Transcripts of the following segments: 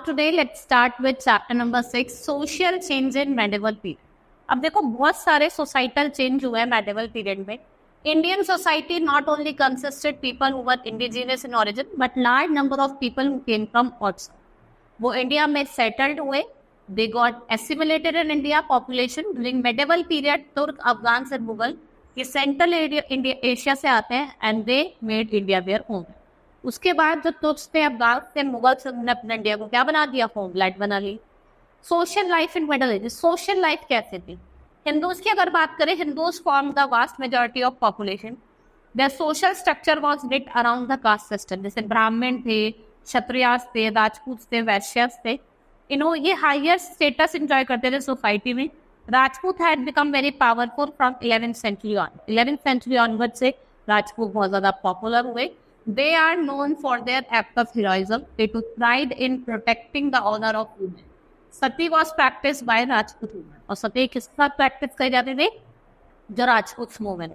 today let's start with chapter number 6, social change in medieval period. अब देखो बहुत सारे societal change हुए हैं medieval period में. Indian society not only consisted people who were indigenous in origin, but large number of people who came from outside. वो India में settled हुए. They got assimilated in India population during medieval period. तुर्क, अफगान से मुगल ये central Asia से आते हैं and they made India their home. उसके बाद जो तुर्क से, अफगान से, मुगल से अपने इंडिया को क्या बना दिया? होमलैंड बना ली. Social life in middle age. Social life कैसे थी? हिंदूज की अगर बात करें, Hindus form the vast majority of population. Their social structure was built around the caste system. जैसे ब्राह्मण थे, क्षत्रियास थे, राजपूत थे, वैश्यास थे. ये हायर स्टेटस एंजॉय करते थे सोसाइटी में. Rajput had become very powerful from 11th century on. 11th century onward से राजपूत बहुत ज्यादा पॉपुलर हुए. They are known for their act of heroism. They took pride in protecting the honor of women. Sati was practiced by Rajput women. और सती किस साथ practice करी जाती थी? जो Rajput women.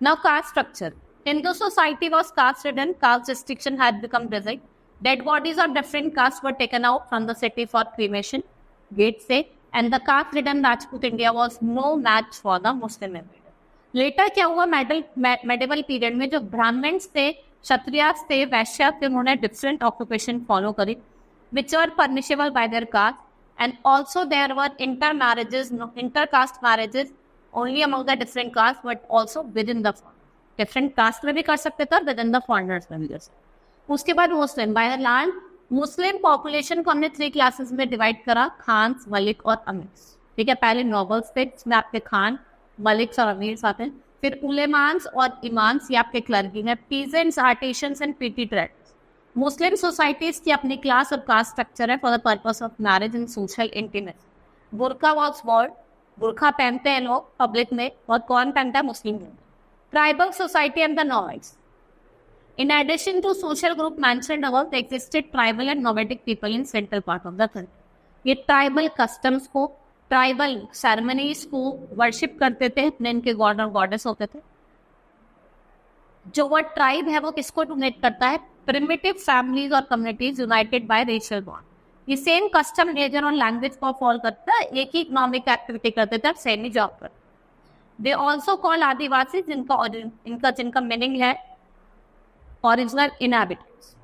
Now caste structure. Hindu society was caste ridden. Caste distinction had become rigid. Dead bodies of different castes were taken out from the city for cremation. Gates say, and the caste ridden Rajput India was no match for the Muslim Empire. Later क्या हुआ? Medieval period में जो Brahmins थे, क्षत्रियास थे, वैश्यास थे, उन्होंने different occupation follow करी which are punishable by their caste. And also there were inter marriages, inter caste marriages only among the different caste but also within the different caste में भी कर सकते थे और विद इन द फॉरेनर्स में भी कर सकते. उसके बाद Muslim. By the land Muslim population को हमने 3 क्लासेस में डिवाइड करा, खान, मलिक और अमीर. ठीक है, पहले नॉबल्स थे जिसमें आपके खान, मलिक्स और अमीर्स आते हैं. फिर उलेमान्स और इमाम्स, ये आपके क्लर्की हैं. Peasants, artisans and petty traders. Muslim societies की अपनी क्लास और कास्ट स्ट्रक्चर है for the purpose of marriage and social intimacy. बुर्का वॉज वर्ड. बुर्का पहनते हैं लोग पब्लिक में, और कौन पहनता है? मुस्लिम लोग. Tribal society and the nomads. In addition to social group mentioned above, there existed tribal and nomadic people in central part of the country. ये ट्राइबल कस्टम्स को, ट्राइबल सेरेमनीज को वर्शिप करते थे, अपने इनके गॉड और goddess होते थे. जो वर्ड ट्राइब है वो किसको डोनेट करता है? प्रिमिटिव फैमिलीज और communities united by racial bond. ये सेम कस्टम, रिलीजन और लैंग्वेज को फॉलो करता है, एक ही इकोनॉमिक एक्टिविटी करते थे, सेम ही जॉब करते. दे ऑल्सो कॉल आदिवासी, जिनका मीनिंग है ओरिजिनल इनहैबिटेंट्स.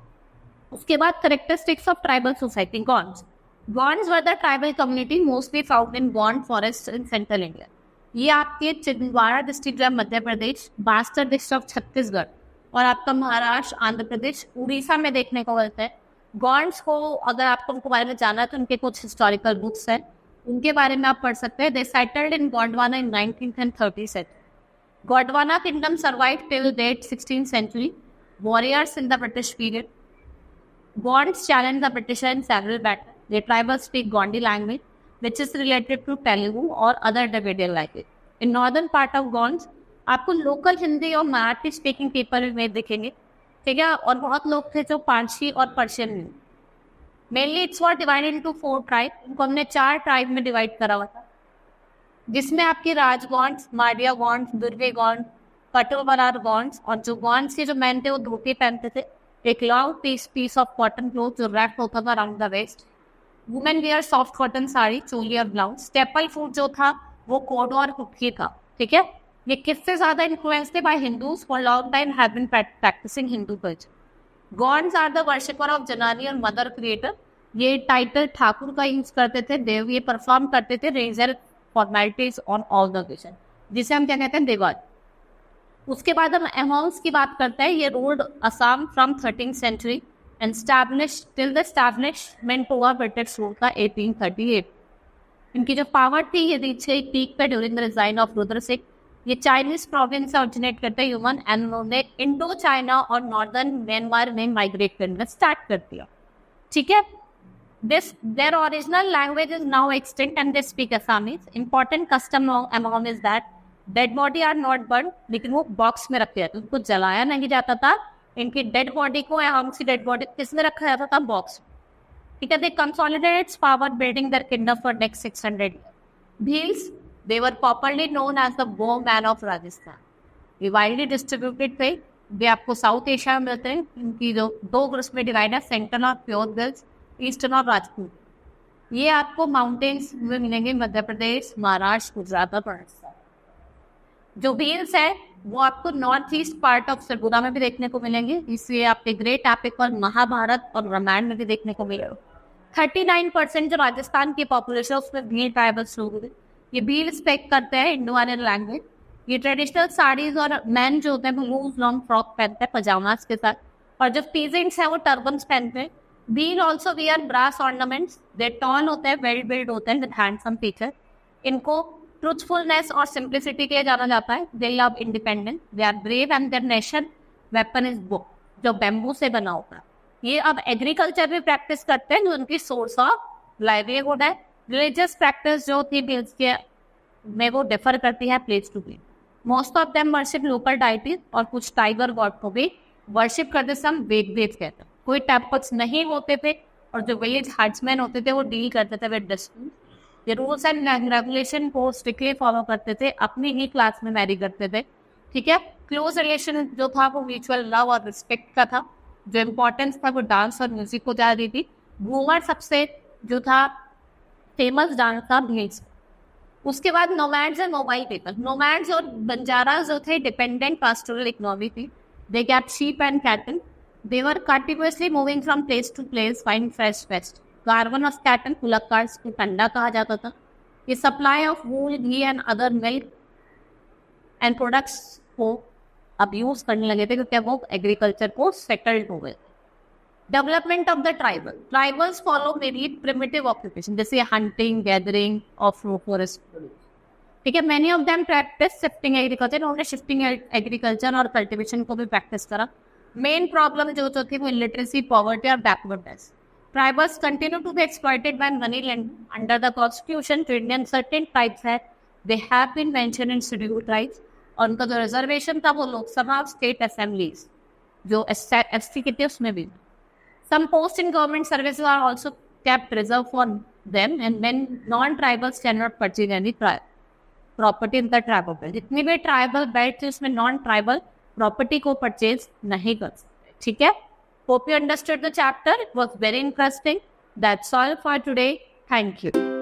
उसके बाद characteristics of tribal society. Gonds. Gonds were the tribal community mostly found in Gond forests in central India. ये आपके छिंदवाड़ा डिस्ट्रिक्ट है मध्य प्रदेश, बास्तर डिस्ट्रिक्ट ऑफ छत्तीसगढ़ और आपका महाराष्ट्र, आंध्र प्रदेश, उड़ीसा में देखने को मिलता है. गॉन्ड्स को अगर आपको उनके बारे में जानना है तो उनके कुछ हिस्टोरिकल बुक्स हैं, उनके बारे में आप पढ़ सकते हैं. They settled in Gondwana in 19th and 30th century. Gondwana kingdom survived till date 16th century. Warriors in the British period. Gonds challenged the British in several battles. The tribals speak Gondi language, which is related to Telugu or other Dravidian language. In northern part of Gonds, आपको local Hindi और Marathi speaking people में दिखेंगे. ठीक है, और बहुत लोग थे जो पारसी और पर्शियन में. Mainly it's war divided into 4 tribe. इनको हमने 4 ट्राइब में डिवाइड करा हुआ था, जिसमें आपकी राजगॉन्ड्स, माडिया गॉन्ड्स, दुर्गे गॉन्ड, पटोबरार गॉन्ड्स, और जो गॉन्ड्स के जो मैन थे वो धोती पहनते थे, एक long piece of cotton cloth जो रैप्ड होता था around the waist. Women wear soft cotton sari, चोली और ब्लाउज. स्टेपल फूड जो था वो कोडो और कुटकी था. ठीक है, ये किससे ज्यादा इन्फ्लुएंस थे? By Hindus for long time have been practising Hindu culture. Gods are the worshipper of Janani और मदर क्रिएटर. ये टाइटल ठाकुर का यूज करते थे. देव ये परफॉर्म करते थे razor formalities on all the occasion, जिसे हम क्या कहते हैं? देवाल. उसके बाद हम अमाउंट्स की बात करते हैं. ये ruled Assam from 13th century and established till the establishment over British rule का 1838. इनकी जो पावर थी ये रीच गई पीक पे during the resign of Rudra Singh. ये चाइनीज प्रोविंस से ऑरिजिनेट करते हैं ह्यूमन, एंड उन्होंने इंडो चाइना और नॉर्दर्न म्यांमार में माइग्रेट करना स्टार्ट कर दिया. ठीक है, their original language is now extinct and they speak Assamese. Important custom among is that dead body are not burned, लेकिन वो बॉक्स में रखे जाते, उनको जलाया नहीं जाता था. इनकी डेड बॉडी को या हमसी डेड बॉडी किसमें रखा जाता था? बॉक्स. ठीक है, they consolidated power building their kingdom for next 600 years. Bhils, they were popularly known as the bow man of Rajasthan. ये वाइडली डिस्ट्रीब्यूटेड थे. वे आपको साउथ एशिया में मिलते हैं. इनकी जो 2 ग्रुप्स में डिवाइड है, सेंट्रल और प्योर गर्ल्स. ईस्टर्न और राजपूत। ये आपको माउंटेन्स में मिलेंगे, मध्य प्रदेश, महाराष्ट्र, गुजरात और राजस्थान। जो भील्स है वो आपको north east part of Surguja में भी देखने को मिलेंगे, इसलिए आपके ग्रेट एपिक और महाभारत और रामायण में भी देखने को मिलेगा। 39% जो राजस्थान की पॉपुलेशन है उसमें भील ट्राइबल्स लोग हैं। ये भील स्पेक करते हैं इंडो आर्यन लैंग्वेज। ये ट्रेडिशनल साड़ीज और मैन जो होते हैं वो लूज लॉन्ग फ्रॉक पहनते हैं पजामास के साथ, और जो पीजेंट्स हैं वो टर्बन्स पहनते हैं। Bhil also wear brass ornaments. They tall होते हैं, वेल बिल्ड होते हैं विद हैंडसम फीचर। इनको ट्रूथफुलनेस और सिंप्लिसिटी के लिए जाना जाता है। They love independence, they are brave and their nation weapon is bow, जो बैम्बू से बना होता है। ये अब एग्रीकल्चर भी प्रैक्टिस करते हैं, जो उनकी सोर्स ऑफ लाइवलीहुड है। रिलीजियस प्रैक्टिस जो थी भील्स के में वो डिफर करती है place to place. Most of them worship local deities, और कुछ टाइगर गॉड को भी वर्शिप करते सम वेद कहते हैं। कोई टेम्पल्स नहीं होते थे, और जो विलेज हर्ट्समैन होते थे वो डील करते थे विद डिस्प्यूट। ये रूल्स एंड रेगुलेशन को स्ट्रिक्टली फॉलो करते थे, अपनी ही क्लास में मैरी करते थे। ठीक है, क्लोज रिलेशन जो था वो म्यूचुअल लव और रिस्पेक्ट का था। जो इम्पोर्टेंस था वो डांस और म्यूजिक को ज़्यादा दी थी। घूमर सबसे जो था फेमस डांस था भील्स। उसके बाद nomads and mobile people. Nomads और बंजारास जो थे डिपेंडेंट पास्टोरल इकोनॉमी थी। They kept sheep and cattle. They were continuously moving from place to place find fresh waste. Caravan of cattle bullock carts को टंडा कहा जाता था। ये supply of wool, ghee and other milk and products को अब use करने लगे थे, क्योंकि वो एग्रीकल्चर को सेटल्ड हो गए। Development of the tribals follow मेरी प्रिमिटिव ऑक्यूपेशन, जैसे हंटिंग, गैदरिंग ऑफ फॉरेस्ट। ठीक है, many of them practice shifting agriculture. उन्होंने शिफ्टिंग एग्रीकल्चर और कल्टिवेशन को भी प्रैक्टिस करा। मेन प्रॉब्लम जो थी वो इलिटरेसी, पॉवर्टी और backwardness. Tribals continue to be exploited by money lending. Under the Constitution, to Indian certain tribes they have been mentioned in scheduled tribes. और उनका जो रिजर्वेशन था वो लोकसभा, स्टेट असेंबलीज जो एससी की थी उसमें भी। Some posts in government services are also kept reserved for them, and when non-tribals cannot purchase any property in the tribal belt. जितनी भी ट्राइबल बेल्ट थी उसमें नॉन ट्राइबल प्रॉपर्टी को परचेज नहीं कर सकते। ठीक है, hope you understood the chapter. It was very interesting. That's all for today. Thank you.